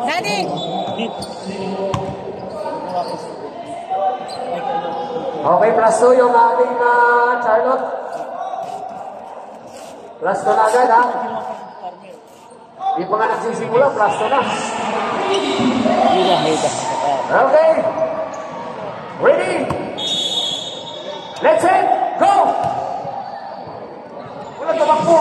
Daddy! Okay, plus 2 yung ating Charlotte. Plus 2 na agad, ha? Hindi pa nga nagsisimula, plus 2 na. Okay. Ready? Let's hit! Go! Wala tumakbo.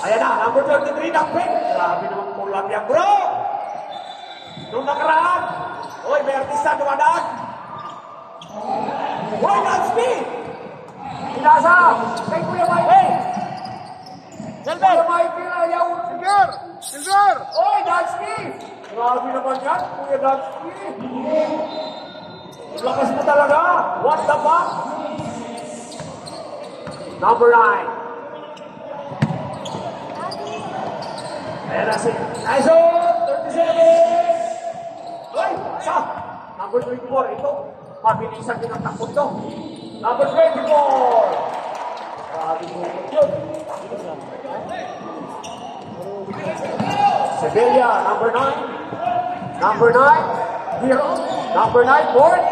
Ayan na, number 33 ng pen. Grabe naman pulang yan, bro. Nung nakaraan. Uy, may artista dumadaan. Uy, that's me. Pinasa. Kay Kuya Michael. Kuya Michael, ayaw. Silver. Uy, that's me. Grabe naman yan, Kuya Dansky. Lakas mo talaga. What the fuck? Number 9. Ayan na si Aizo, 37. Uy, sa number 24. Ito, mabilisan din ang takot ito. Number 24. Grabe mo yun. Sevilla, number 9. Number 9. Hero. Number 9, Ward.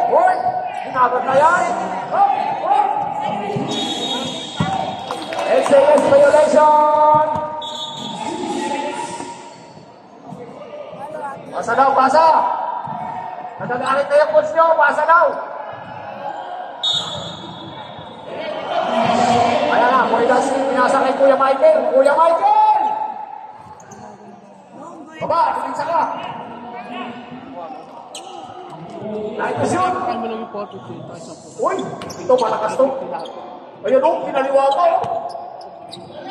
Hinabat na yan. SAS violation. Pasa daw, pasa. Nagagalit na yung coach nyo, pasa daw. Ayan na, Kuya Dansky, pinasa kay Kuya Michael. Kuya Michael! Baba, pinisa ka. Naipasyon. Uy, ito malakas to. Ayan o, pinaliwa ko.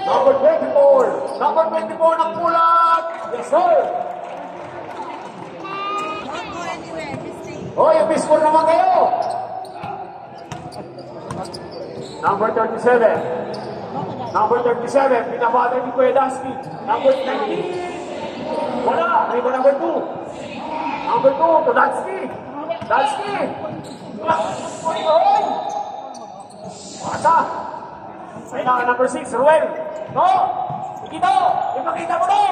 Number 24. Number 24 ng pulang. Yes, sir. Oh, yung biscore naman kayo. Number 37. Number 37. Pinabata ni Kuya Dansky. Number 19. Wala. May ba number 2? Number 2 to Dansky. Dansky. Pasa. Ayun na, number 6. Ruel. No. Ikito. Ipakita mo no.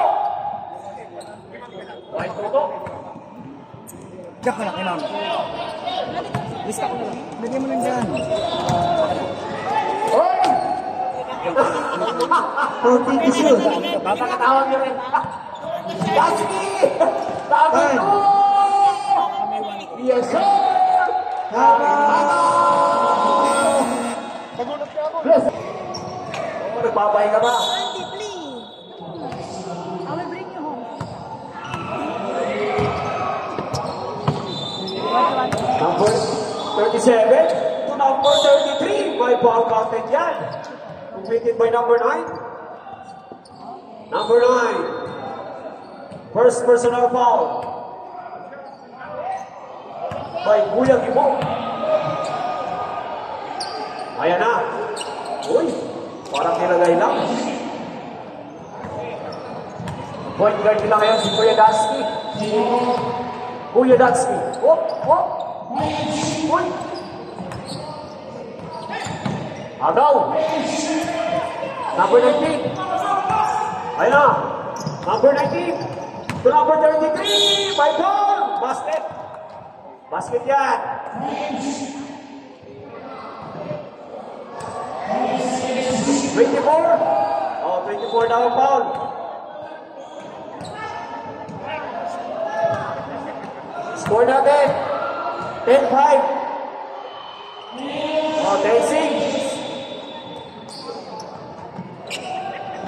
Right to to. Diyak ko na, kailangan. Lista ko na lang. Lagyan mo lang dyan. Hoy! Papakatawag nyo rin. Dansky! Sabi ko! Yes, sir! Pagulat ka ako. Yes! Nagpapay ka ba? Auntie, please. I will bring you home. Number 37 to number 33 by ball counted yan. Completed by number 9. Number 9. First personal foul by Kuya Gibo. Ayan na. Uy, parang nilagay lang. Point guard nila ngayon si Kuya Dansky. Kuya Dansky. Uy! Agaw! Number 19. Ayun na. Number 19. To number 33. By ball. Basket. Basket yan. 24. Oh, 24 daw ang foul. Score natin. 10-5. Oh, 10-6.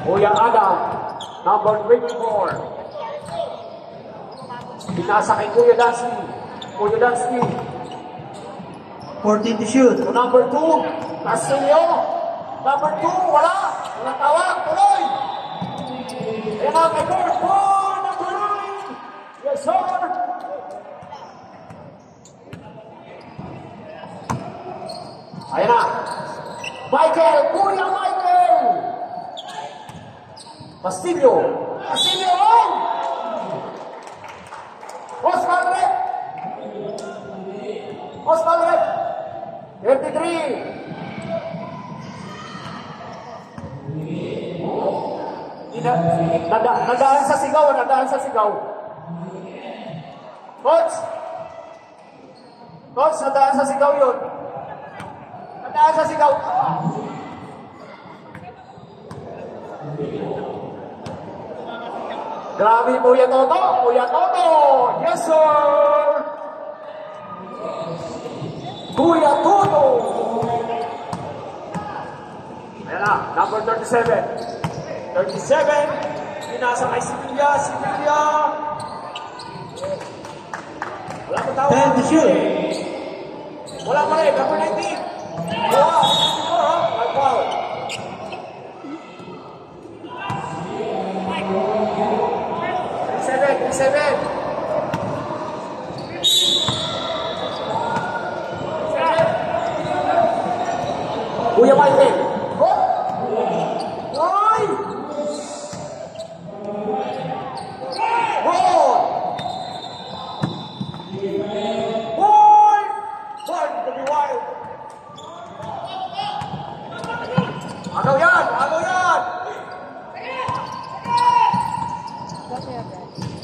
Kuya Adam, number 24. Pinasa kay Kuya Dansky. Kuya Dansky. 14 to shoot. To number 2, Castillo. Number 2, wala. Wala tawag, tuloy. Ayan ang kay Court. Number 9. Yes, sir. Ayan na. Michael, Kuya Michael. Castillo on. Oscar Red. Oscar Red. 33. Nadaan sa sigaw, nadaan sa sigaw. Coach! Coach, nadaan sa sigaw yun. Nadaan sa sigaw. Grabe, Kuya Toto! Kuya Toto! Yes, sir! Kuya Toto! Ayan na, number 37. 37, pinasa kay Sibilia, Sibilia. Wala pa tawag. 10 to shoot. Wala pa rin, number 19. Wala, 54 ha, like foul. Seven. Kuya Michael. Ay! Ball! Ball! Ball to be wild. Agaw yan! Agaw yan!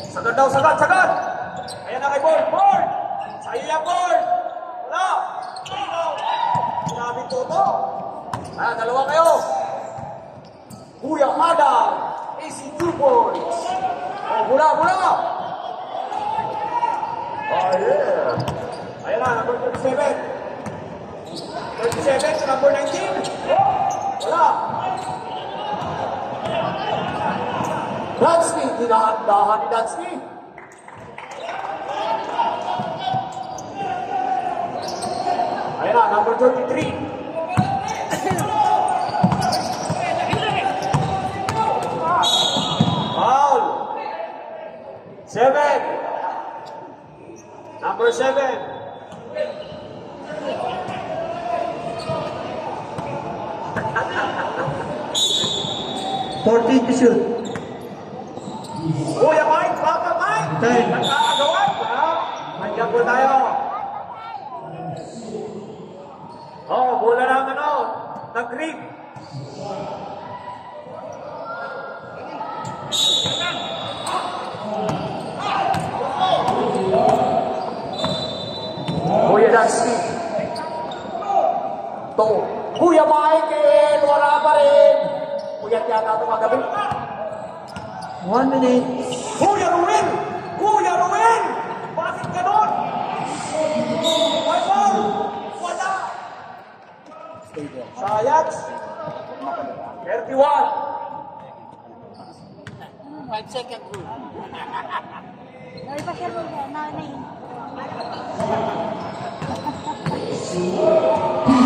Sagad daw, sagad, sagad! Ayan na kay Ball, Ball! Sa iyo yan, Ball! Wala! Sinabi Toto! Ayan, dalawa kayo! Kuya Adam! AC 2 points! Oh, mula, mula! Oh, yeah! Ayan na, number 37! 37 to number 19! Oh, wala! Dansky, dinahan-dahan ni Dansky. Ayan na, number 33. Foul. 7. Number 7. To shoot. Kuya Mike, baka Mike! Okay. Nagkakagawan! Nandiyan po tayo. Oh, bola ng ano, nag-grip. Kuya Dansky. To. Kuya Michael, wala pa rin. Kuya tiyata ito kagabi. 1 minute. Kuya Ruel! Kuya Ruel! Bakit ganon? May ball! Wala! Sayang! 31! 5 seconds rule. Dari pa siya rule na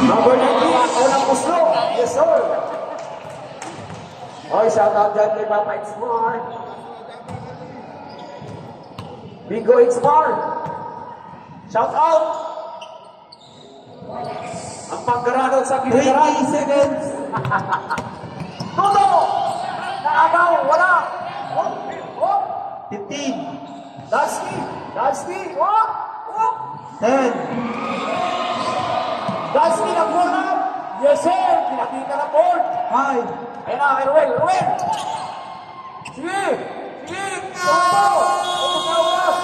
Number 19, unang puslo. Yes, sir. Oy, shout out dyan kay Papa Xmar. Bingo Xmar. Shout out. Ang panggaranod sa 20 Giligaran. seconds. Toto! Naagaw, wala. Oh, oh. 15. Dansky. Dansky. Oh, oh. 10. Dansky nag-board up. Yes, sir. Pinakita na board. 5. Ayan na, kay Ruel. Ruel! Sige! Sige! Toto! Utos na utos!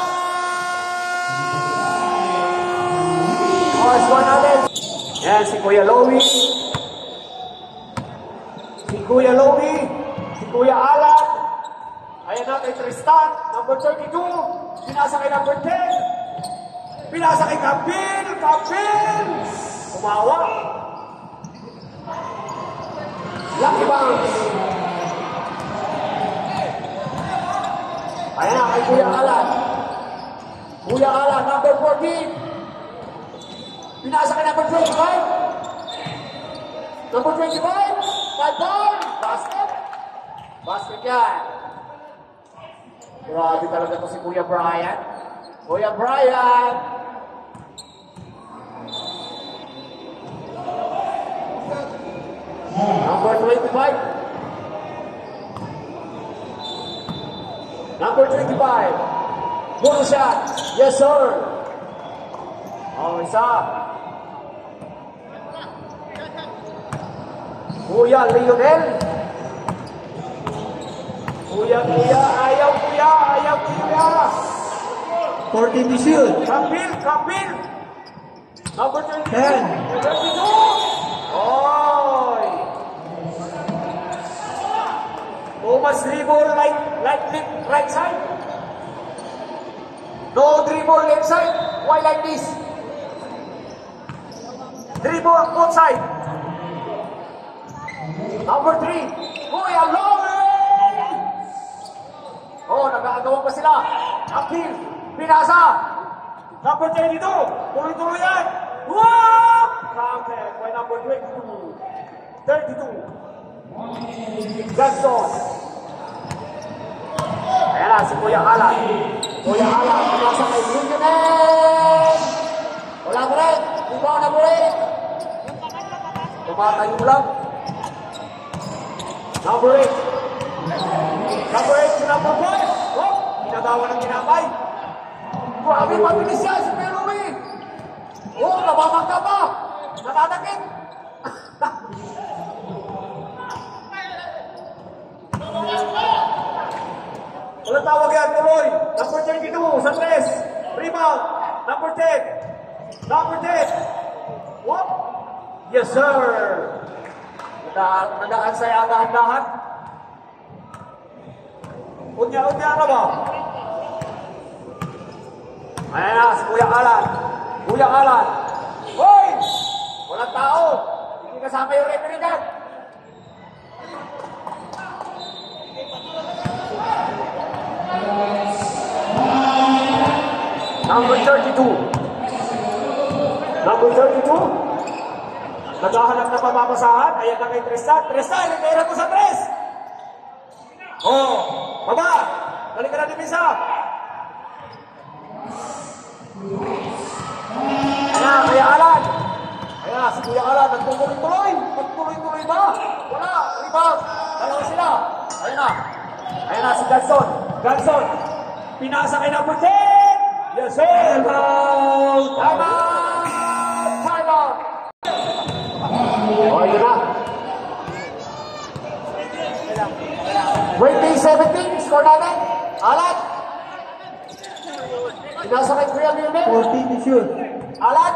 Oh, score natin. Yan, si Kuya Lowy. Si Kuya Lowy. Si Kuya Alan. Ayan na, kay Tristan. Number 32. Pinasa kay number 10. Pinasa kay Kapil. Kapil! Kumawa. Lucky bounce. Ayan na, kay Kuya Alan. Kuya Alan, number 14. Pinasa kay number 25. Number 25. 5 ball. Basket. Basket yan. Grabe talaga to si Kuya Brian. Kuya Brian. Number 25. Number 25. Bonus shot. Yes, sir. Oh, isa. Kuya Lionel. Kuya, ayaw kuya. 14 to shoot. Kapil. Number 22. 10. 22. Oy. Thomas dribble right side. No dribble left side. Why like this? Dribble both side. Number 3. Kuya Lowell. Oh, nag-aagawan pa sila. Akil. Pinasa. Number 22. Tuloy-tuloy yan. Wow! Counted by number 22. 32. Gaston. Ayan na, si Kuya Alan. Pinasa kay Lionel. Wala mo rin. Ibaw na mo rin. Tumatayo lang. Number 8. Si number 5. Oh, ginagawa ng ginapay. Grabe, mabilis siya si Perumi. Oh, nababangka pa. Natatakit. Walang tawag yan, tuloy. Number 32, sa 3. Rebound. Number 10. What? Yes, sir. Nadaan sa dahan-dahan. Unya na ba? Ayan na, si Kuya Alan. Hoy! Walang tao. Hindi kasama yung referee dyan. Number 32. Naghahanap na pamamasahan. Ayan na kay Tristan. Tristan, itira ko sa 3. Oh, baba. Balik ka na ni Misa. Ayan, Kuya Alan. Ayan, si Kuya Alan. Nagtuloy-tuloy. Magtuloy-tuloy ba? Wala. Rebound. Dalawa sila. Ayan na si Ganson. Pinasa kay number 10. Yes, sir. Time out. Oh, yun na. 20-17, score natin. Alan. Pinasa kay Kuya Lionel. 14 to shoot. Alan,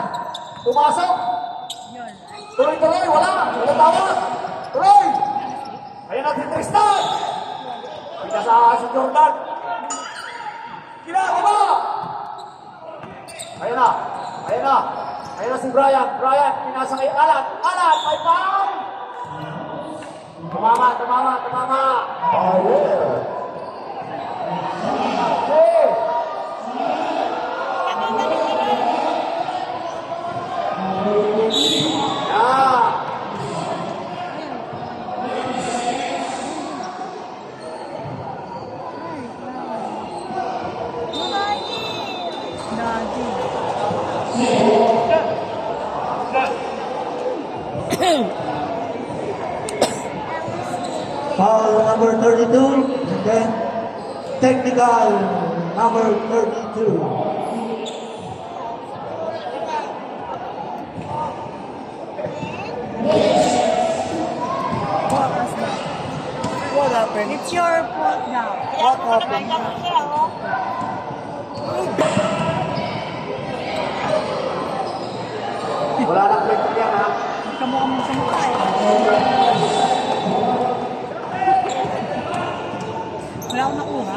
pumasok. Tuloy-tuloy, wala tawag. Tuloy. Ayan natin Tristan. Pinasa si Jordan. Ginagawa. Ayan na si Brian, pinasa kay Alan, may foul! Tumama. Oh, yeah. Okay. Yeah. Foul number 32. And then technical number 32. What happened? It's your fault now. What happened? Wala nang break yan, ha? Kamukha mo sa mukha eh. Wala akong nakuha.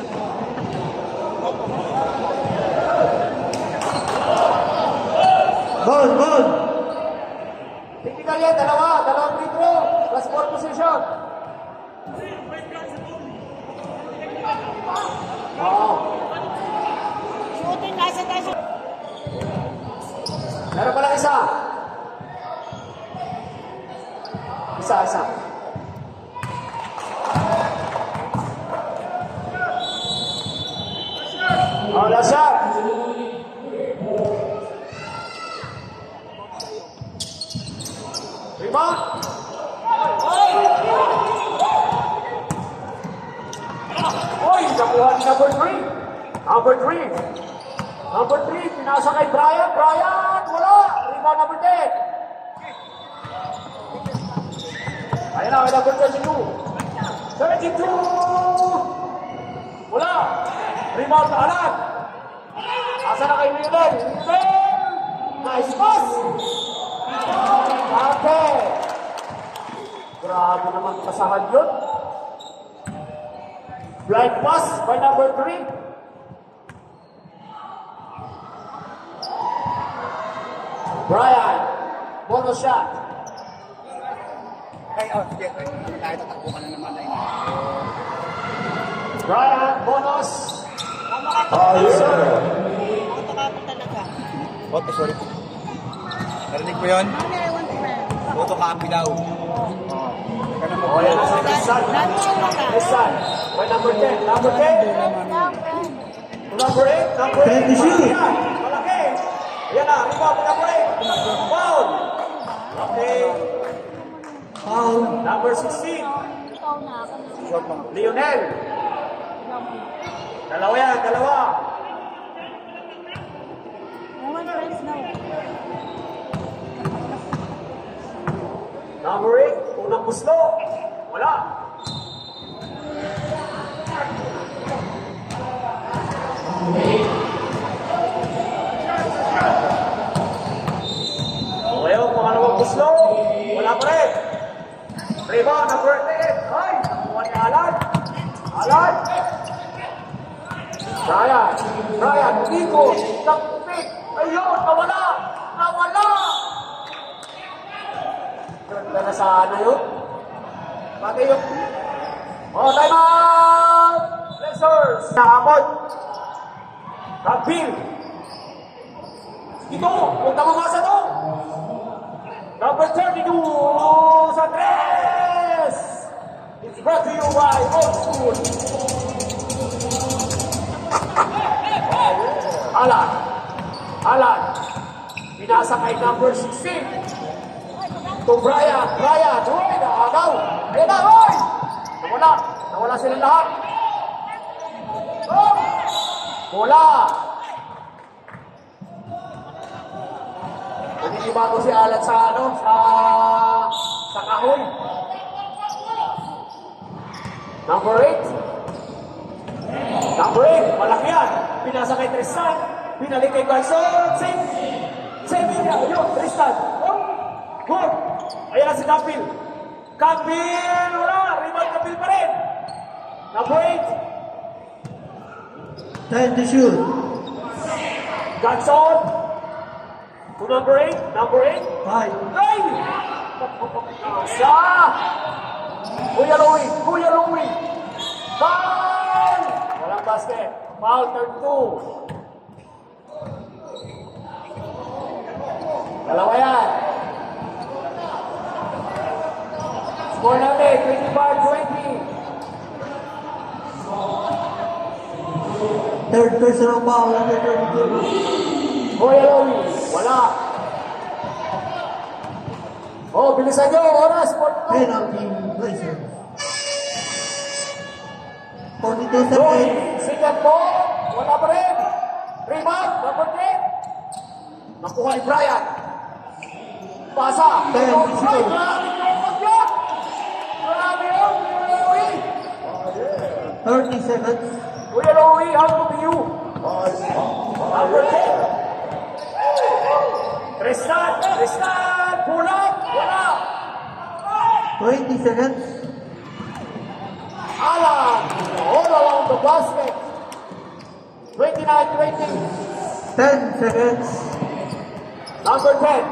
Ball. Technical yan, dalawang free throw. Plus 4 position. Oo. Shooting, nasa tayo. Meron pa lang isa. Isa. Oh, last shot. Rebound. Oy, nakuha ni number 3. Number 3, pinasa kay Brian, wala! number 32. 32! Wala! Rebound na alam! Asa na kay Lionel? Nice pass! Okay! Grabe naman kasahan yun. Blind pass by number 3. Brian, bonus shot. Ay, oh, sige. Tayo tatakbo ka na naman na yun. Brian, bonus. Auto ka pa talaga. Auto, sorry. Narinig mo yun? Ano I want to learn? Auto copy daw. Oh, yan na si Tristan. Tristan, by number 10. Number 10. Number 8. Number 8. Malaki. Ayan na, rebound number 8. Foul. Okay. Foul. Number 16. Ikaw na ako. Short lang. Lionel. Dalawa yan, dalawa. I want friends now. Number 8. Unang puslo. Wala. Ngayon, pangalawang puslo. Wala pa rin. Rebound, number 8. Ay, nakuha ni Alan. Alan. Brian, ikot. Nagpit. Ayun, nawala. Nawala. Ganda na sana yun. Pati yung... Oh, time out! Blazers! Nakamot. Kabil. Ito, huwag na mamasa to. Number 32 sa 3. It's brought to you by Old School. Alan. Pinasa kay number 16. To Brian, Roy, nakagaw. Ayan na, Roy! Nawala silang lahat. Oh! Bola! Naginibago si Alan sa kahoy. Number 8. Number 8, malaki yan. Pinasa kay Tristan. Pinalik kay Garson. Save niya. Ayun, Tristan. Oh! Good. Ayan na si Kapil. Kapil! Wala! Rebound Kapil pa rin. Number 8. Time to shoot. Johnson. To number 8. Number 8. Hi. Ay! Sa! Kuya Louie. Foul! Walang basket. Foul, turn 2. Dalawa yan. Score natin, 25-20. Third personal foul, number 32. Kuya Louie, wala. Oh, bilisan nyo, oras, 42. Penalty, Blazers. 42 sa Roy, 8. second ball, wala pa rin. Rebound, number 10. Nakuha ni Brian. Pasa. Ten, Ay, shoot. grabe yung pagyak. Grabe yung Kuya Louie. 30 seconds. Kuya Louie, how to you? Number 10. Tristan, pulang, wala. 20 seconds. Alan, all around the basket. 29-20. 10 seconds. Number 10.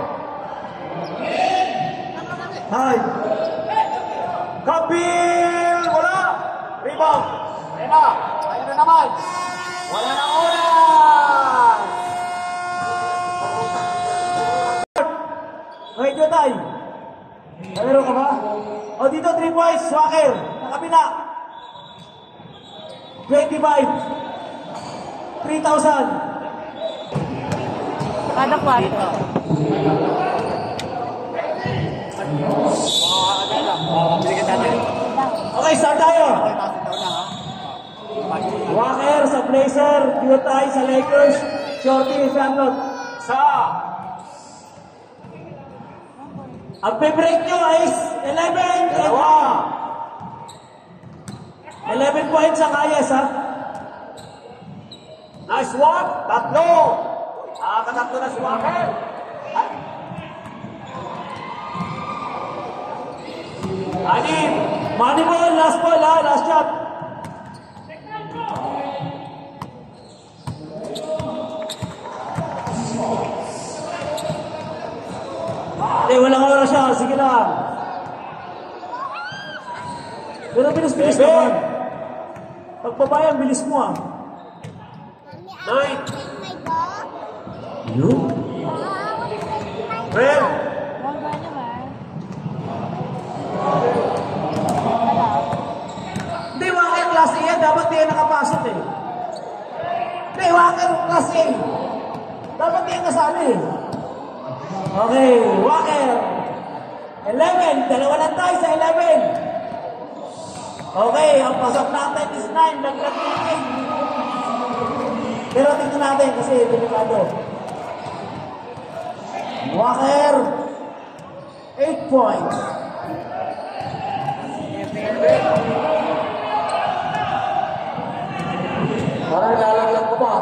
Hi. Kapil, wala. Rebound. Ayun na naman. Wala na oras. Okay, Jotay. Nalaro ka ba? O dito, 3 points, Wacker. Nakapila. 25. 3,000. Kada kwarto. Okay, start tayo. Wacker sa Blazer, Jotay sa Lakers, Shorty sa Charlotte. Sa Ang pe-break nyo is 11 and Dalawa. 11 points ang ayos, ha? Nice one. Tatlo. Nakakatatlo na si Walker. Anim. Money ball, last ball, ha? Last shot. Walang oras siya. Sige lang. Pero bilis-bilis Seven. naman. Pagbabayang, bilis mo, ah. Nine. Yun? 12. Huwag ba naman? Hindi, Walker class A yan. Dapat di yan nakapasok, eh. Hindi, Walker class A. Dapat di yan kasali, eh. Okay, Walker. 11. Dalawa lang tayo sa 11. Okay, ang pasok natin is 9. Dagdag natin. Pero tingnan natin kasi delikado. Walker. 8 points. Parang lalaglag ko pa.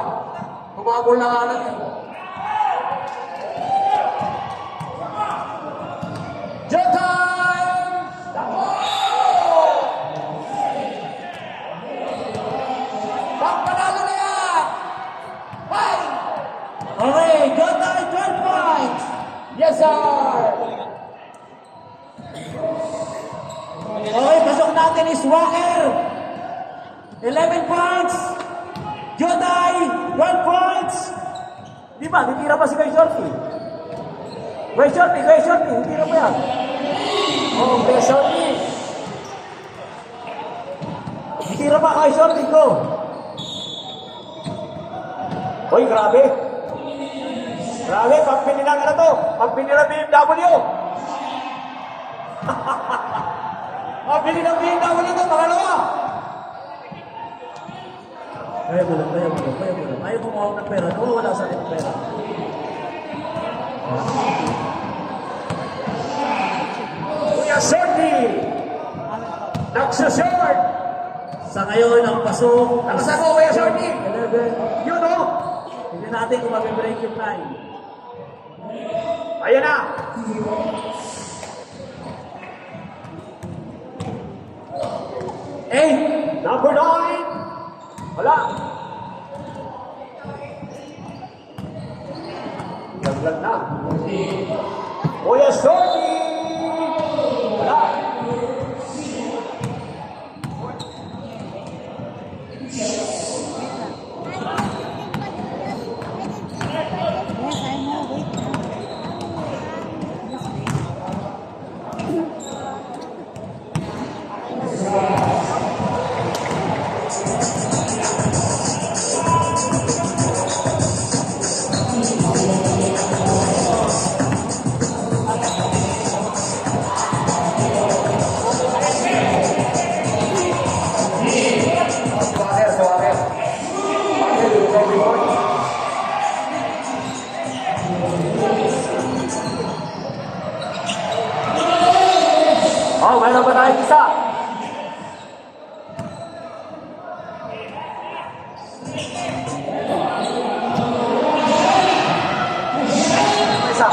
Tumagol na nga lang. Jet time! Pagpanalo na yan! Bye! Okay, go tayo 12 points. Yes, sir! Okay, pasok natin is Walker. 11 points. Joday, 12 points. Di ba? Titira pa si Kuya Shorty. Kuya Shorty, titira pa yan. Oh, Besoni! Titira pa Kuya Shorty ko. Hoy, grabe! Grabe, pag pinilang na to, pag pinilang BMW! Pag pinilang BMW to, pangalawa! Kaya mo lang. Ayaw mo mawag ng pera. Wala sa akin ng pera. Kuya Shorty! Nagsushort! Sa ngayon, ang pasok. Nakasan mo, Kuya Shorty? 11. Yun o! Hindi natin kung mag-break yung 9. Ayan na! Number 9! Wala! Laglag na. Kuya Shorty! Wala! Yes, I know. Wait. Oh, mayroon pa tayong isa. Isa.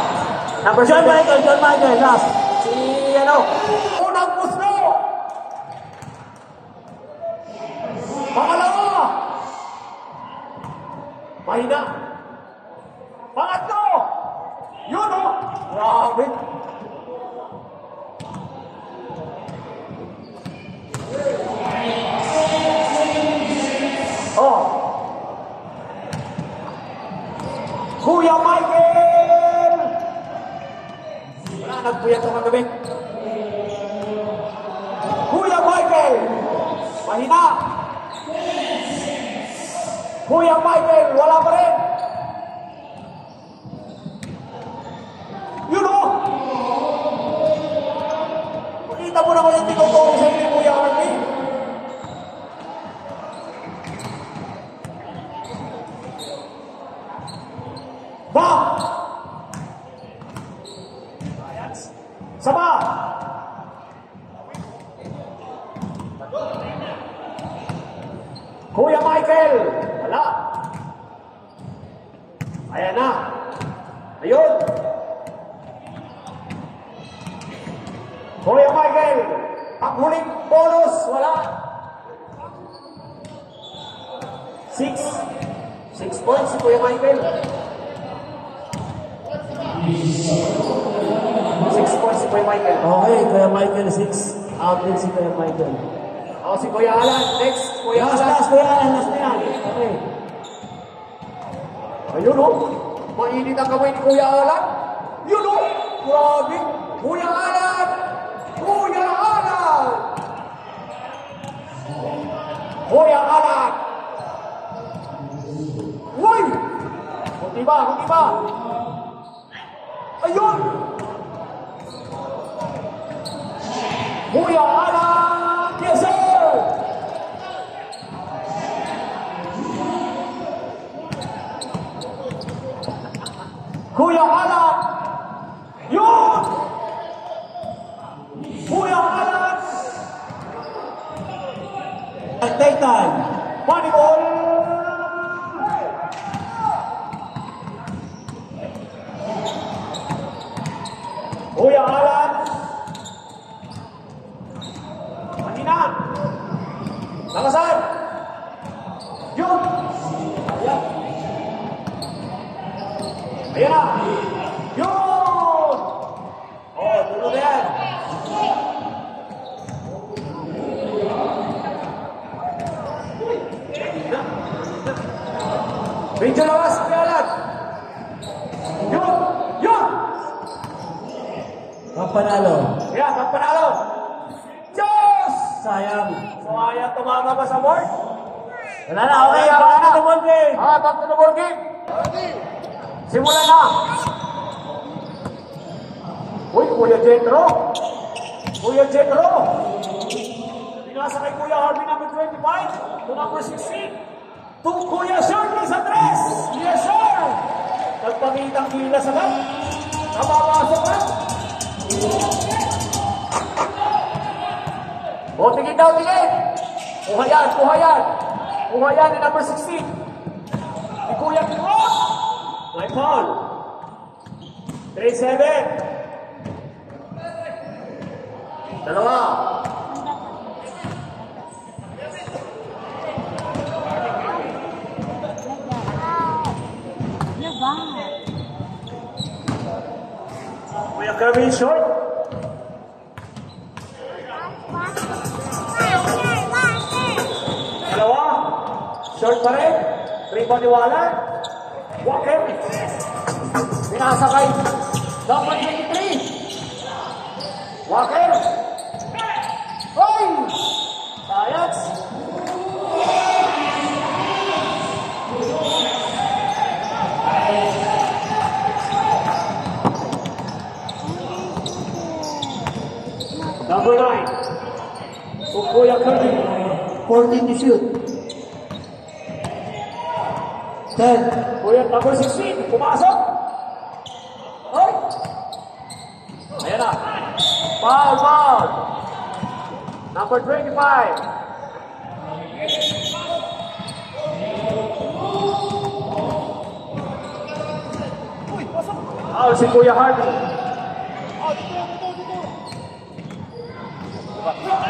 Number John 7. Michael, last. Si ano? Unang pusto. Pangalawa. Mahina. Pangatlo. Yun o. Grabe. Oh. Kuya Michael! Wala, nagpuyat ako kagabi. Kuya Michael! Mahina! Kuya Michael, wala pa rin! Yun o! Pakita mo na ko yung tinuturo sa inyo, Kuya Army. Ba! Sama! Kuya Michael! Wala! Ayan na! Ayun! Kuya Michael! Ang huling bonus! Wala! 6 points si Kuya Michael. 6 points si Kuya Michael. Okay, Kuya Michael 6. Out din si Kuya Michael. O, si Kuya Alan. Next, Kuya Last, Alan. last, Kuya Alan. Last na yan. Okay. Ayun o. Mainit ang kamay ni Kuya Alan. Yun o. Grabe. Kuya Alan. Kuya Alan. Kuya Alan. Uy! Kunti ba? Kunti ba? Ayun! Kuya Alan! Yes, sir! Kuya Alan! Yun! Kuya Alan! Take time. Money ball! Kuya Alan! Mahina! Lakasan! Yun! Ayan! Ayan na! Yun! Oh, tulo na yan! Medyo lawas, Kuya Alan! Yun! Yun! Pampanalo. Yan, magpanalo! Diyos! Sayang. So, ayan, tumama ba sa board? Wala na, okay. Wala na. Back to the ball game. Back to the ball game. Simulan na. Uy, Kuya Jetro. Kuya Jetro. Pinasa kay Kuya Harvey number 25 to number 16. To Kuya Shirley sa 3. Yes, sir. Nagpangitang kila sa gap. Napapasok na. O, tingin daw, tingin. Kuha yan, kuha yan. Kuha yan ni number 16. Ni Kuya Kiko. May foul. 3-7. Dalawa. Kuya Kevin short. Dalawa. Short pa rin. 3 pa ni Walan. Walker. Pinasa kay number 23. Walker. Hoy! Sayats. Number 9. Kuya Kirby. 14 to shoot. 10. Kuya number 16. Pumasok. Hoy! Ayan na. Foul, foul. Number 25. Foul si Kuya Harvey.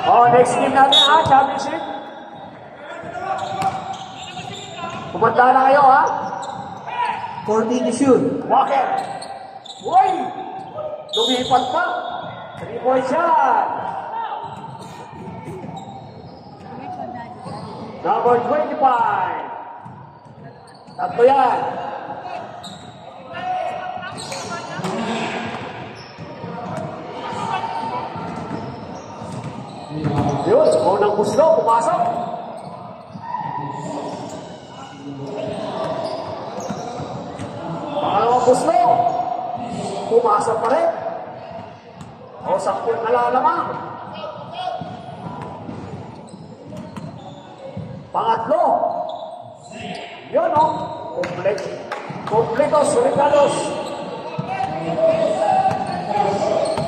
Oh, next game natin ha, championship. Kumanda na kayo ha. 14 to shoot. Walker. Uy! Lumipat pa. 3-point shot. Number 25. Tatlo yan. Yun, unang puslo, pumasok. Pangalawang puslo, pumasok pa rin. O, 10 nalalamang. Pangatlo. Yun, o. Completos, regalos.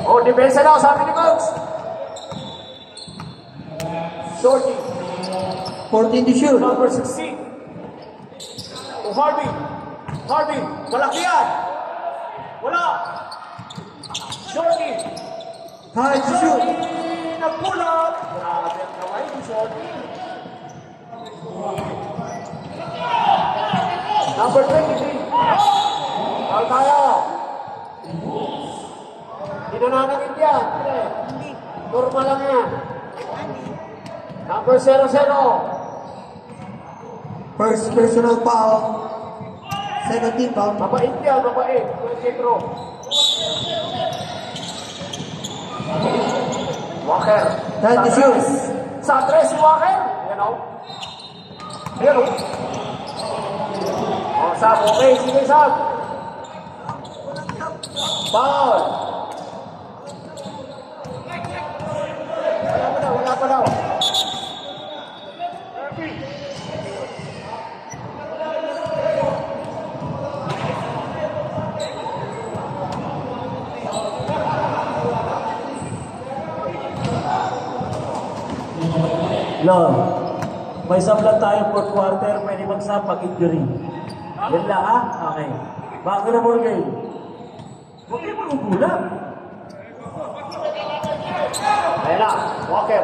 O, More defense daw, sabi ni Coach. Shorty. 14 to shoot. Number 16. To Harvey. Harvey, malaki yan. Wala. Shorty. High to shoot. Nag-pull up. Grabe ang kamay ni Shorty. Number 23. Foul tayo. Hindi na nanangit yan. Normal lang yan. Number 00. First personal foul. Second team foul. Mabait yan, mabait. Pedro. Walker. Time to shoot. Sa tres si Walker. Ayan o. Ayan o. Oh, Sam. Okay, sige Sam. Foul. Wala pa daw. Lord, may sablan tayo for quarter, pwede magsap pag injury. Yan lang ha? Okay. Bago na more game. Huwag kayo magugulang. Ayan na, Walker.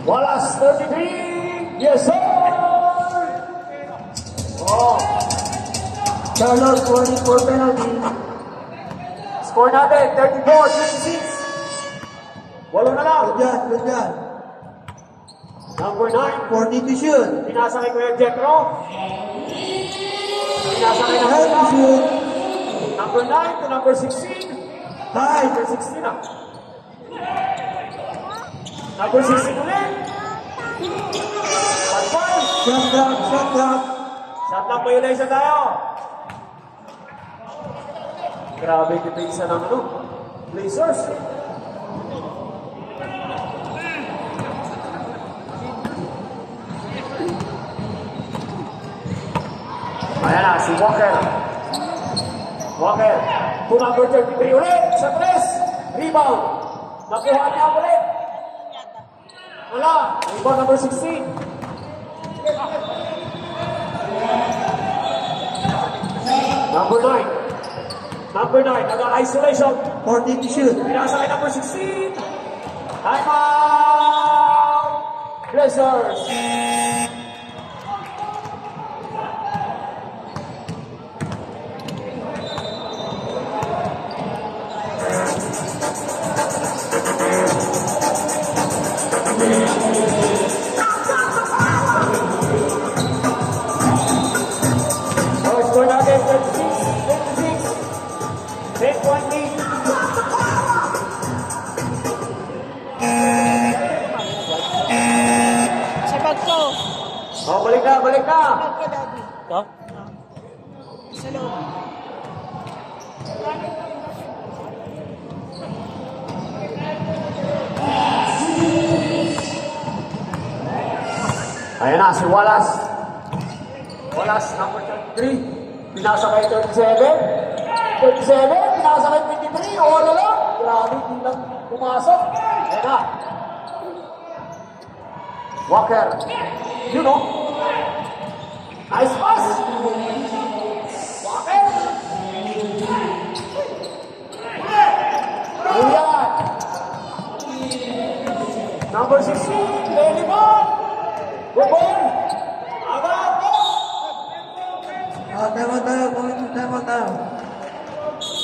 Wallace, 33. Yes, sir. Oh, Charlotte, 44 penalty. score natin, 34-26. Walo na lang. Good yan, good yan. Number 9. 40 to shoot. Pinasa kay Kuya Jetro. Pinasa kay High to shoot. number 9 to number 16. High. Number 16 na. Number 16 ulit. Pag-five. Shot clock, shot clock. Shot lang violation tayo. Grabe kita isa ng ano. Blazers. Ayan na, si Walker. Walker. To number 33 ulit. Sa tres. Rebound. Nakuha niya ulit. Wala. Rebound number 16. Number 9. Number 9. Nag-isolation. 40 to shoot. Pinasa kay number 16. Time out. Blazers. Score natin 36. 10-point lead. Sa bag ko. Oh, balik na, balik na. Bag ko, Daddy. Ito? Sa loob. Ayan na, si Wallace. Wallace, number 33. Pinasa kay 37. 37, pinasa kay 23. O, ano lang? Grabe, hindi lang pumasok. Ayan na. Walker. You know. Nice pass. Walker. Ayan. Number 16, Lenny Bond. Good ball. Agad. Time out tayo, time out tayo.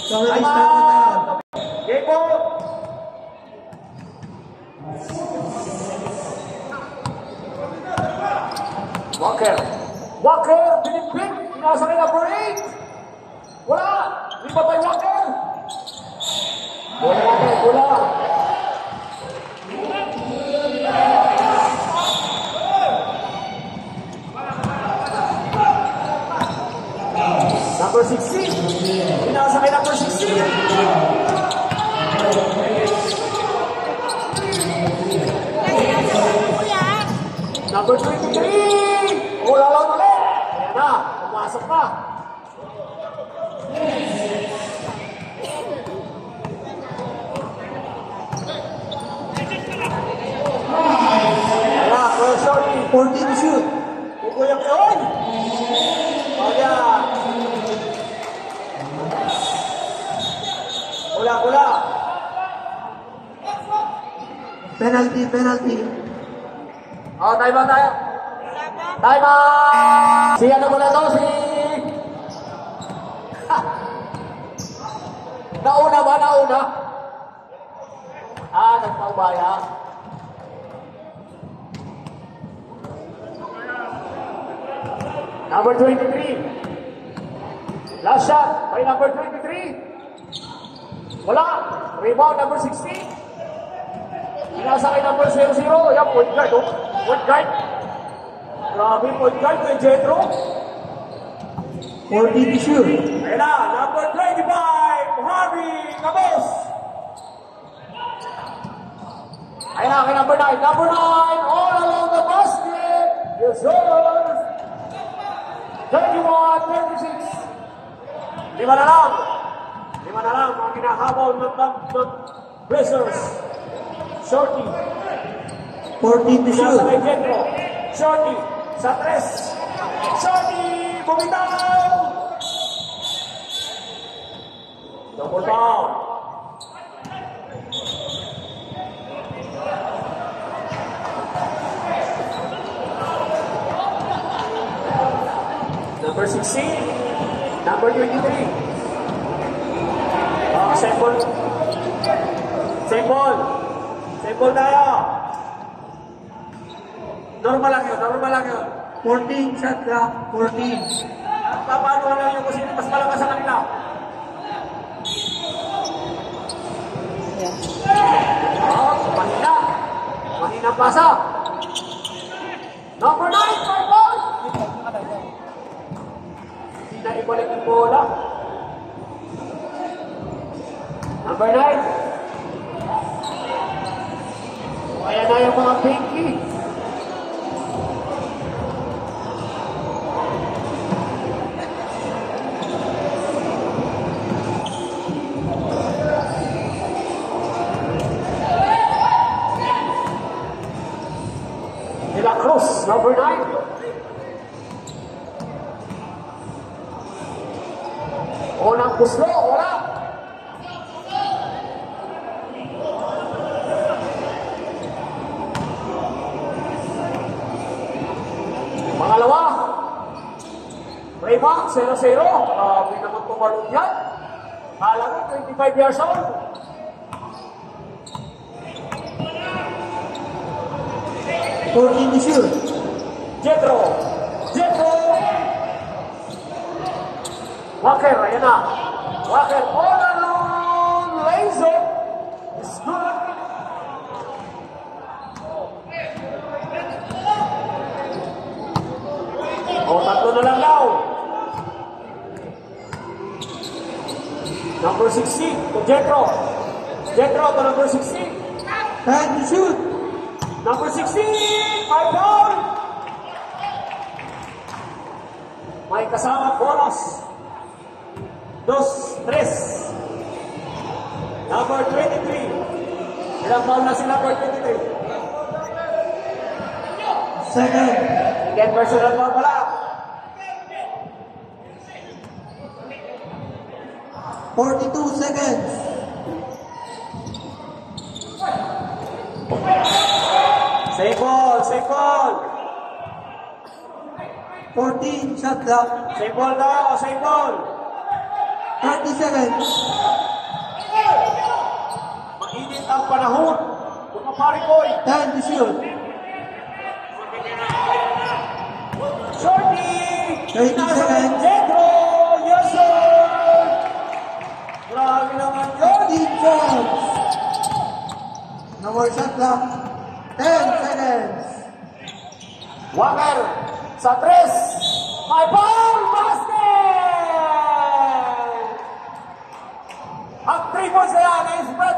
Sorry, Time time out tayo. out. Game ball. Walker. Walker, binipin. Pinasa kay number 8. Wala. Lipat tayo Walker. Wala Walker, wala. Number 16. Pinasa kay number 16. Number 23. Wala lang ulit. Ayan na. Pumasok na. 14 to shoot. Kukuyak yun. Kaya. Kula. Penalty. Time out tayo. Time out! Si ano muna to? Nauna ba? Nagpaubaya. Number 23. Last shot by number 23. Wala. Rebound number 16. Pinasa kay number 00. Yan, point guard. Point guard. Grabe, point guard kay Jetro. 14 to shoot. Ayan na, number 25, Harvey Cabos. Ayan na, kay number 9. Number 9, all along the basket. Yes, sir. 31-36. Lima na lang, mga kinakabaw ng Blazers. Shorty. 14 to Pinasa shoot. kay Jetro. Shorty, sa 3. Shorty, bumitaw. Double down. Number 16. Number 23. Sample. Sample tayo. Normal lang yun. 14 shot clock. 14. Paano lang yung kung sino mas malakas sa kanila. Mahina pasa. Number 9, Purple. Hindi na ibalik yung bola. Number 9. Ayan na yung mga pinky. Cruz, number 9. Unang puslo, wala. Pangalawa. Rebound, 0-0. Grabe naman tumalong yan. Kala ko, 25 years old. To shoot. Jetro. Walker, ayan na. Walker, all alone. Laser. It's good. Tatlo na lang daw. Number 16, to Jetro. Jetro to number 16. Time to shoot. Number 16, 5 down. May kasama bonus. 2, 3. Number 23. Ilang foul na si number 23? Second. Again, personal foul pala. 42 seconds. Save ball. 14 shot clock. Save ball daw, save ball. 30 seconds. Mainit ang panahon. Mga pari-boy. Time to shoot. Shorty! 30 seconds. Jetro! Yes, sir! Grabe naman yun. 15 shots. No more shot clock. 10 seconds. Walker sa 3. My ball! Basket! Ang 3 points na yan. Nice spread.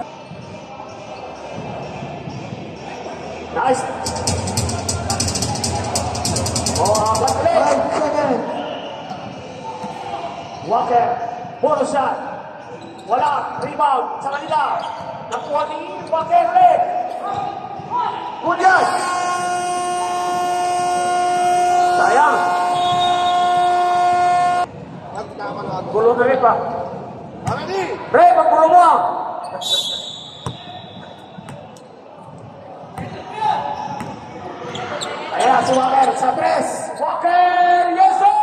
Nice. Apat ulit. 5 seconds. Walker. Bonus shot. Wala. Rebound sa kanila. Nakuha ni Walker ulit. Good yan. Magulo na rin pa. Pre, magulo mo! Ayan, si Walker sa tres. Walker, yes sir!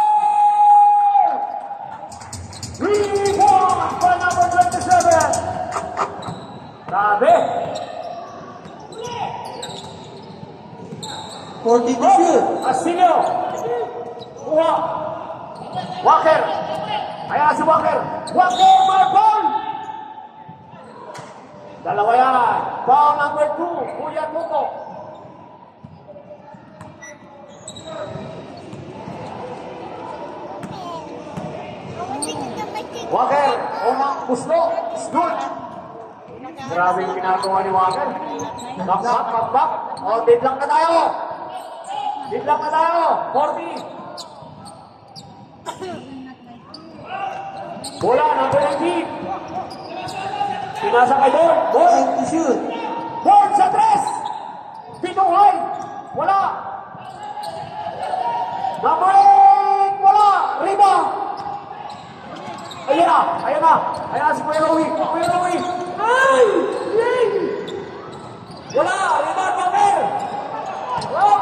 Rebound by number 27. Grabe. 42 shoot. Castillo. Kuha. Walker. Ayan si Walker. Walker, my ball! Dalawa yan. Foul number 2. Kuya Tuto. Walker, unang puslo. It's good. Grabe yung ginagawa ni Walker. Back. O, dead lang na tayo. Dead lang na tayo. 40. Bola, number 19. Pinasa kay Born. Born. 10 to shoot. Born sa tres. Pitong high. Wala. Number 8. Wala. Rebound. Ayan na. Ayan na si Kuya Louie. Kuya Louie. Ay! Yay! Wala. Rebound Walker. Oh!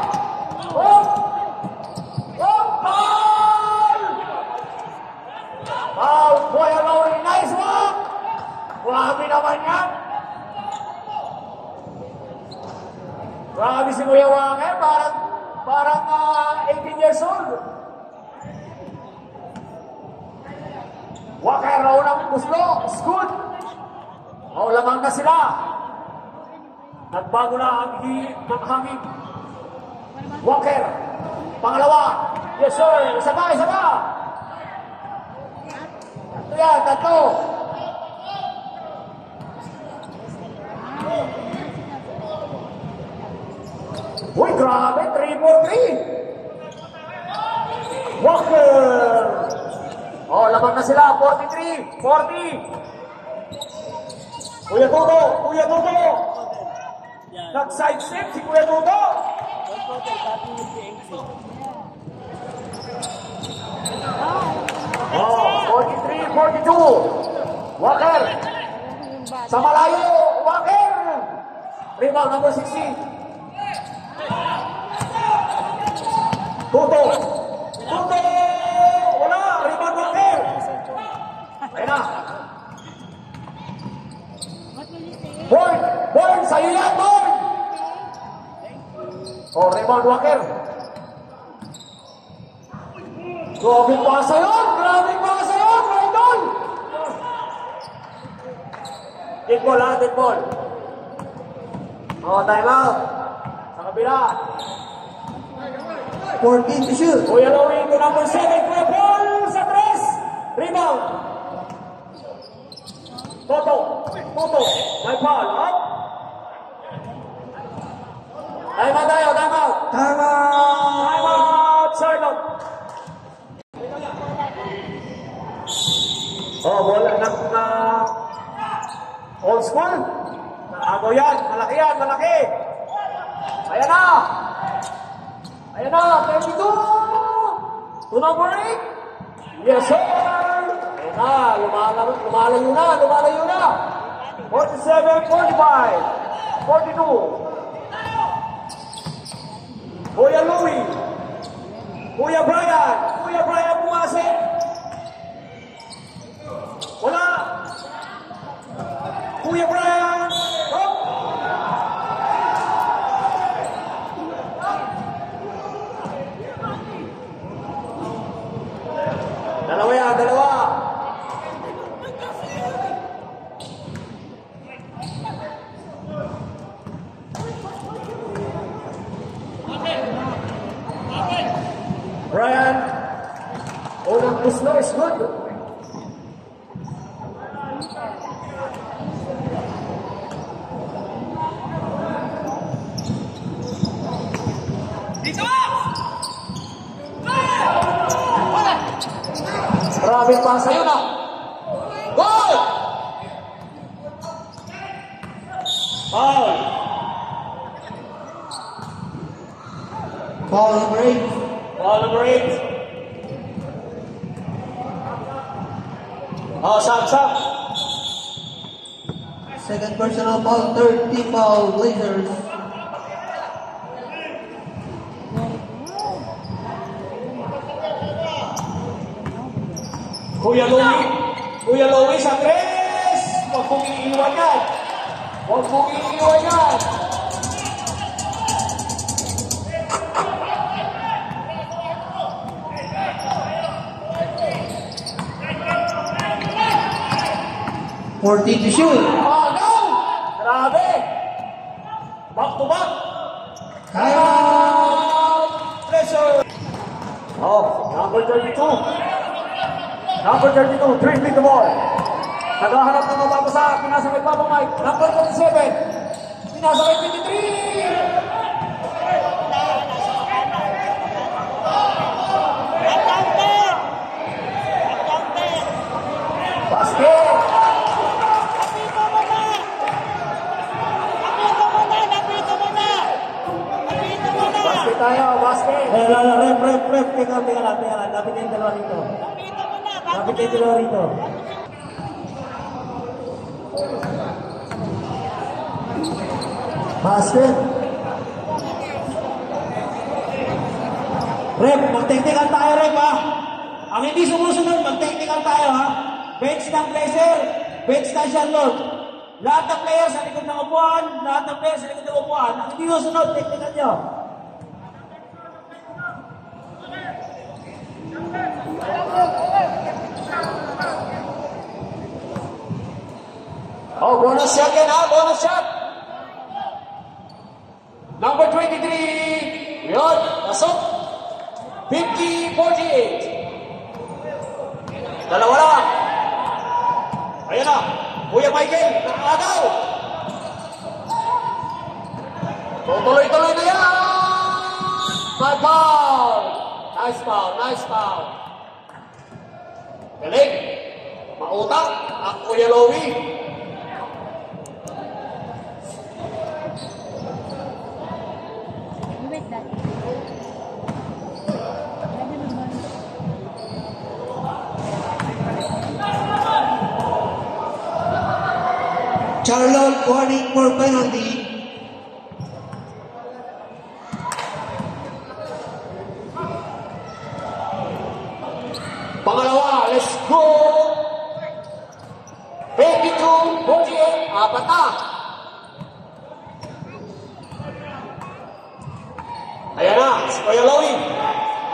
Foul! Kuya Louie. Nice one! Grabe naman yan. Grabe si Kuya Walker. Parang 18 years old. Walker, unang puslo. It's good. Lamang na sila. Nagbago na ang hangin. Walker. Pangalawa. Yes sir. Isa pa. Ito yan. Tatlo. Uy, grabe. 3-4-3. Walker. Lamang na sila. 43. 40. Kuya Tuto. Nag-side step si Kuya Tuto. 43-42. Walker. Sa malayo. Walker. Rebound number 16. Tuto. Wala. Rebound Walker. Ayun na. Born. Sa'yo yan, Born. Rebound Walker. Grabe pa sa'yo, Raydon. Dead ball. Time out. Sa kabila. 14 to shoot. Kuya Louie to number 7. Kuya Paul sa tres. Rebound. Toto. May foul. Up. Time out. Time out. Charlotte. Bola ng old school. Agaw yan. Malaki. Ayan na. 32. To number 8. Yes, sir. Ayan na. Lumalayo na. 47, 45. 42. Kuya Louie. Kuya Brian pumasok. Wala. Kuya Brian. Dalawa. Brian, unang puslo is good. Grabe pa sa'yo na. Goal! Foul. Ball number 8. Ball number 8. Oh, sab. Second personal foul, third team foul, Blazers. Kuya Louie sa tres! Huwag mong iiwan yan! Huwag mong iiwan yan! Fourteen to shoot. Oh, no! Grabe! Back to back! Timeout. Pressure! Oh, number 32. Number 32, dribbling the ball. Naghahanap ng mababasa, pinasakay pa Mike. Number 27, pinasakay 23. Basket! Basket tayo, basket! Ref. Teka lang. Lapit yung dalawa rito. Basket. Ref, mag-technical tayo, Ref, ha? Ang hindi sumusunod, mag-technical tayo, ha? Bench ng Blazer, bench ng Charlotte. Lahat ng players sa likod ng upuan, Ang hindi susunod, technical nyo. Oh, bonus shot yan, ha? Bonus shot! Number 23, yun, pasok. 50-48. Dalawa lang. Ayan na, Kuya Michael, nakakagaw. Tuloy-tuloy na yan. My foul. Nice foul. Galing. Mautak ang Kuya Louie. Wait, that. Charlotte warning for penalty. Pangalawa, let's go! 22-48, apat na. Ayan na, si Kuya Louie.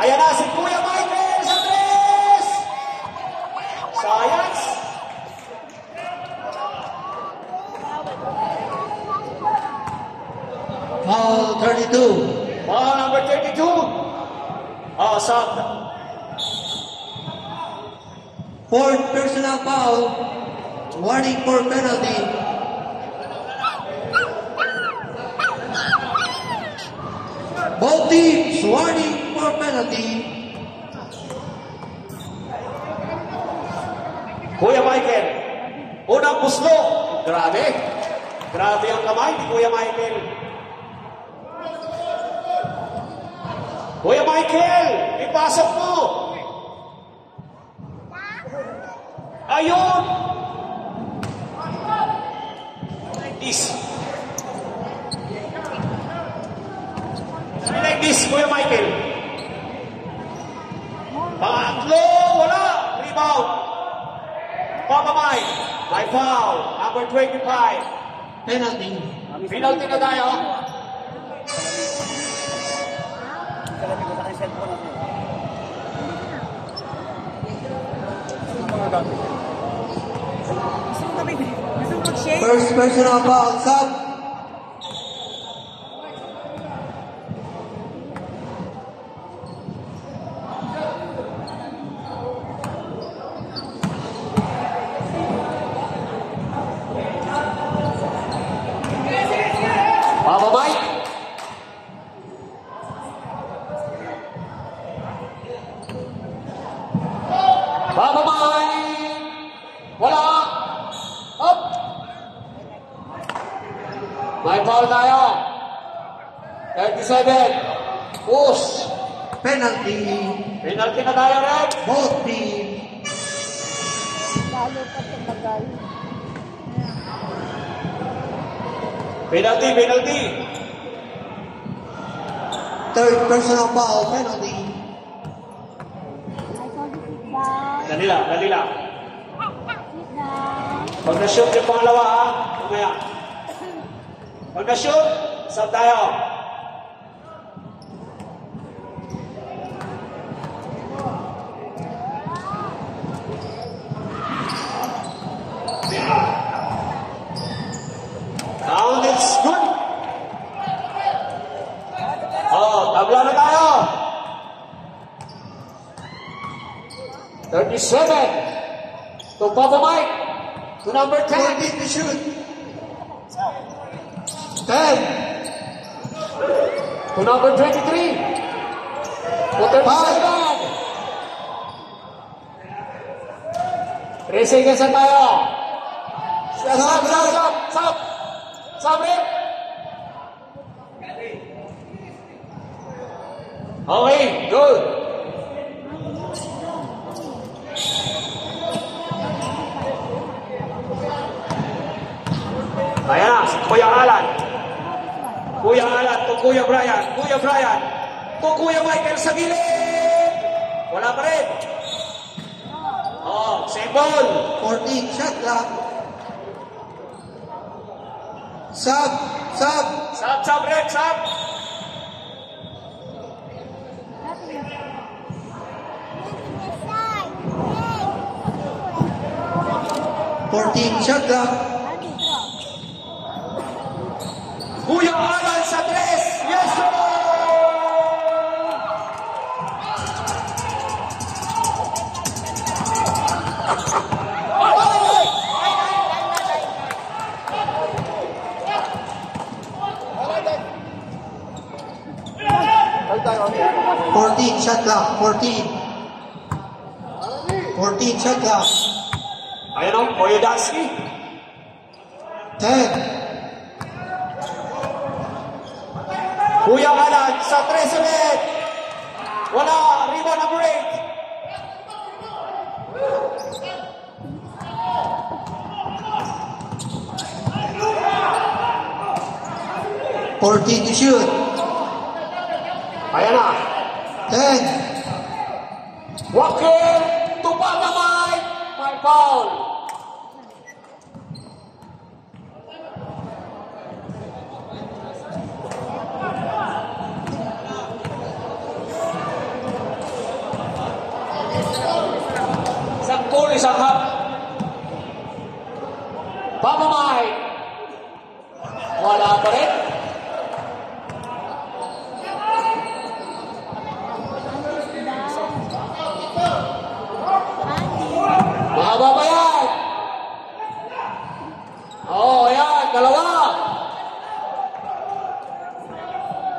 Ayan na, si Kuya Michael sa tres! Sayang. Foul 32. Ball number 32. Oh, sub. Fourth personal foul. Warning for penalty. Both teams warning for penalty. Kuya Michael, unang puslo. Grabe ang kamay ni Kuya Michael. Kuya Michael, ipasok mo. Ayun. Like this. Like this, Kuya Michael. Pangatlo, wala. Rebound. Papa Mike, my foul, number 25. Penalty. Penalty na tayo. Sabi ko sa akin cellphone ako. Gusto mo mag-shake? First personal foul. Sub. Papa Mike. Papa Mike. Wala. Up. May foul tayo. 37. Push. Penalty. Penalty na tayo, Red. Both teams. Lalo pa sa bagay. Penalty, penalty. Third personal foul penalty. I told you sit down. Dali lang, dali lang. Sit down. Pag na-shoot yung pangalawa, ha? Mamaya. Pag na-shoot, sab tayo. Count is good. Oh, tabla na tayo. 37 to Papa Mike to number 10. 14 to shoot. 10. To number 23. To 37. 3 seconds na tayo. Sab, Rick. Okay, good. Ayan na, si Kuya Alan. Kuya Alan, to Kuya Brian. Kuya Brian, to Kuya Michael sa gilid. Wala pa rin. Oh, same ball. 14 shot clock. Sub. Sab, Red, sab. Shot clock. Kuya Alan sa 3. Yes, sir! Shot clock. 14 shot clock. Ayan o, Kuya Dansky. 10. Kuya Alan sa 3 ulit. Wala, rebound number 8. To shoot. Ayan na. 10. Walker to Papa Mike. My foul. Isang goal, isang hap. Papa Mike. Wala pa rin. Mahaba pa yan. Oo, ayan, dalawa.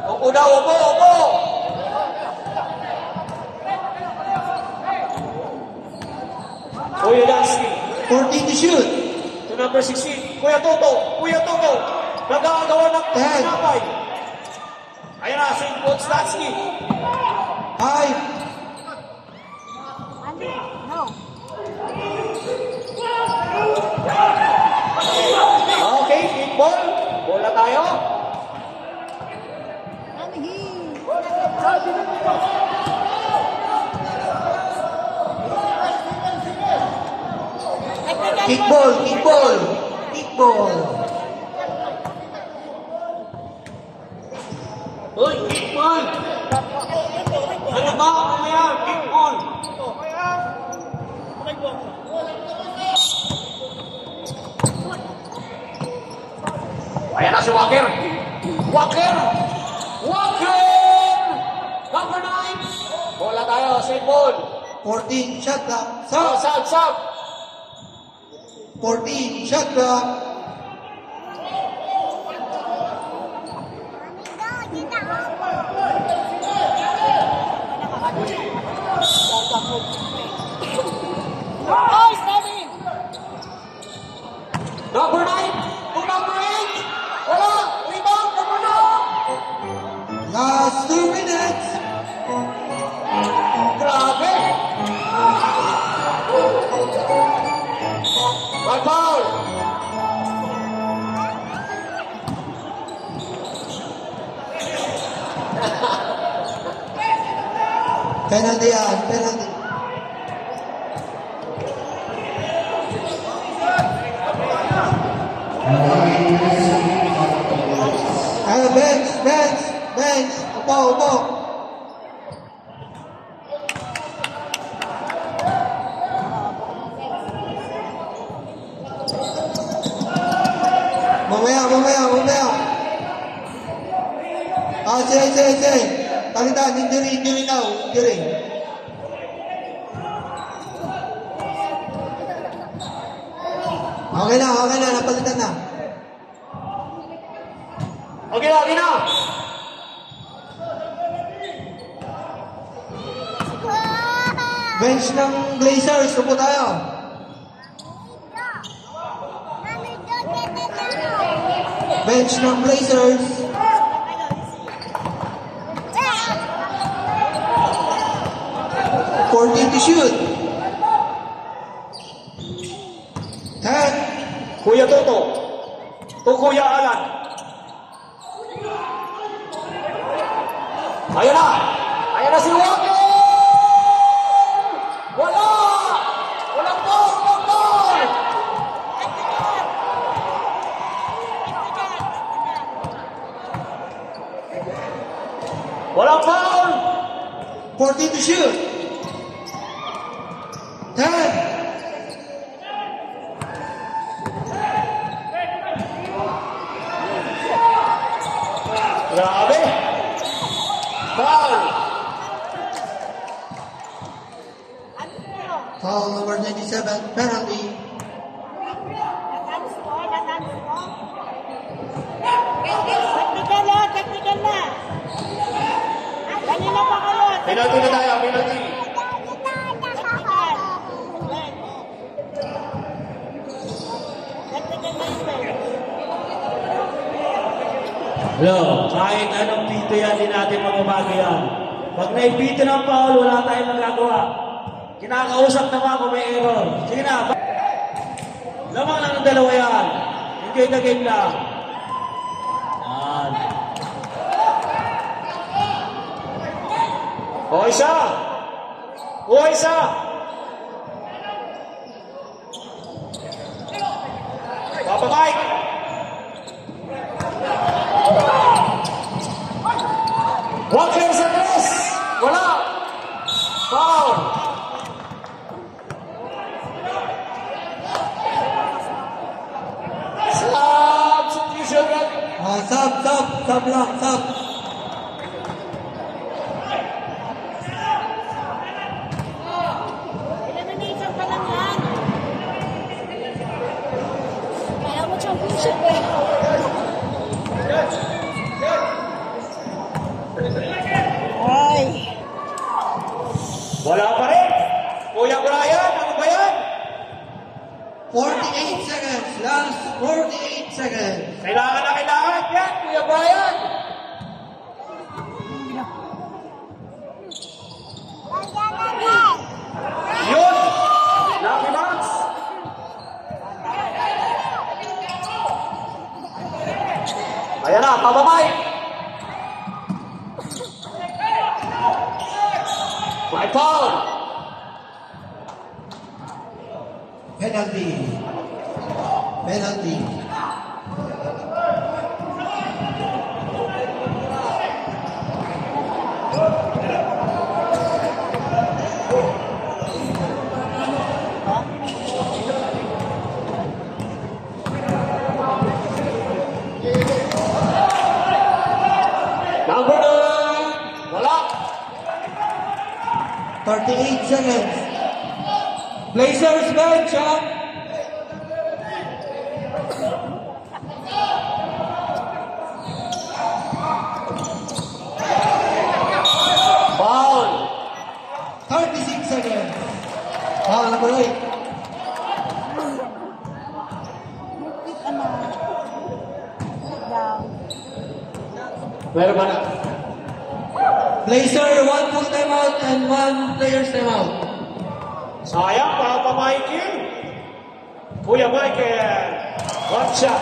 Upo daw, upo. Kuya Dansky. 14 to shoot. To number 16. Kuya Toto. Nagagawa ng pinapay. Ayan na, St. Coach Dansky. 5. Andy, no. Okay, kickball. Bola tayo. Kickball. Uy, kickball. Ano ba? Ano yan? Kickball. Ayan na si Walker. Walker! Number 9. Bola tayo, same ball. 14 shot clock. Sub. 14 shot clock. Oh, 7. Number 9 to number 8. Wala. Rebound, number 9. Last 2 minutes. Grabe. One foul. Penalty yan, penalty. Bench. Upo. Mamaya. Say. Talitan, injury now. Injury. Okay na, napalitan na. Okay na. Bench ng Blazers, upo tayo. Bench ng Blazers. 14 to shoot. 10. Kuya Toto. To Kuya Alan. Ayan na si Walker! Walang ball! Walang foul! 14 to shoot. 10. Grabe! Foul! Foul number 97, penalty. Technical na. Kanina pa kayo. Penalty na tayo, penalty. Hello, kahit anong pito yan, di natin mababago yan. Pag naipito ng foul, wala tayong magagawa. Kinakausap naman kung may error. Sige na. Lamang lang ang dalawa yan. Enjoy the game lang. Yan. O isa! Papa Mike! Walker sa tres! Wala! Foul! Substitution! Sub lang. Elimination pa lang yan. Kaya mo championship eh. Ay. Wala pa rin! Kuya Brian, ano ba yan? 48 seconds. Last 48 seconds. Kailangan yan, Kuya Brian! Yun! Lucky Max! Ayan na, Papa Mike! My foul! Penalty. Number 9! Wala! 38 seconds. Blazers bench, ha? Foul! 36 seconds. Foul number 8. Meron ba na? Blazer, 1 full timeout and 1 player's timeout. Sayang, Papa Mikey. Kuya Michael. One shot.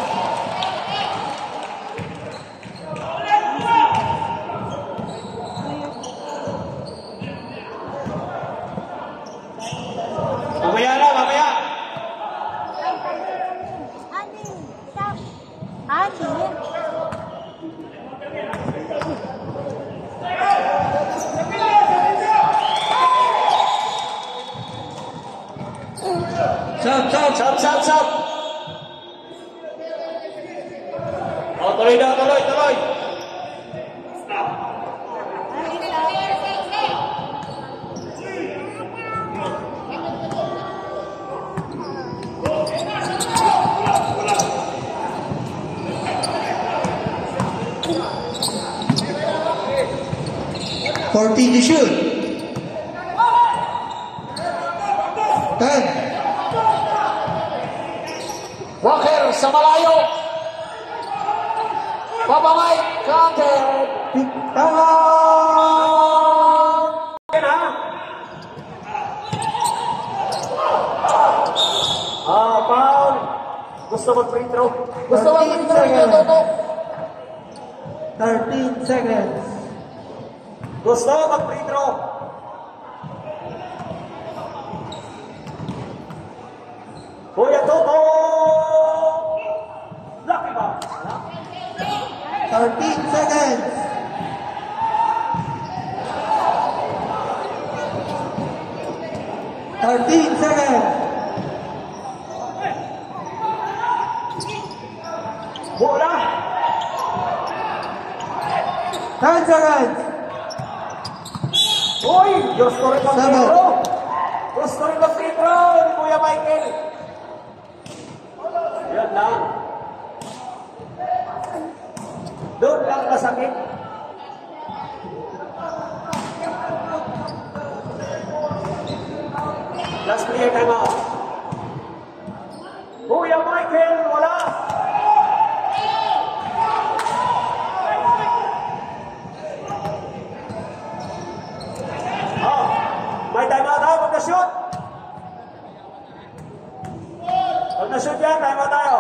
Mamaya na, mamaya. Ani, stop. Ani. Sab. Oh, tuloy daw, tuloy. Fourteen to shoot. 10. Walker sa malayo. Papamay, counted. Okay na. Foul. Gusto mag-free throw. Gusto mag-free throw. Toto. 13 seconds. Gusto mag-free throw. Kuya Toto. Lucky ba? 13 seconds. Bola. 10 seconds. Uy! Gusto rin mag-free Seven. throw. Gusto rin mag-free throw ni Kuya Michael. Yan lang. Doon lang masakit. Last clear time out. Kuya Michael, wala. May time out tayo, pag na-shoot. Pag na-shoot yan, time out tayo.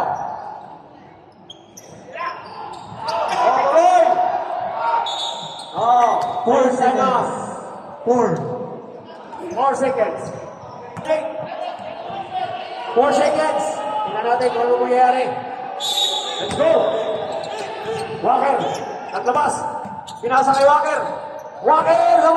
Tuloy! 4 time out. seconds. 4. 4 seconds. 4 seconds. Tingnan natin kung ano mangyayari. Let's go. Walker, naglabas. Pinasa kay Walker. Walker, sa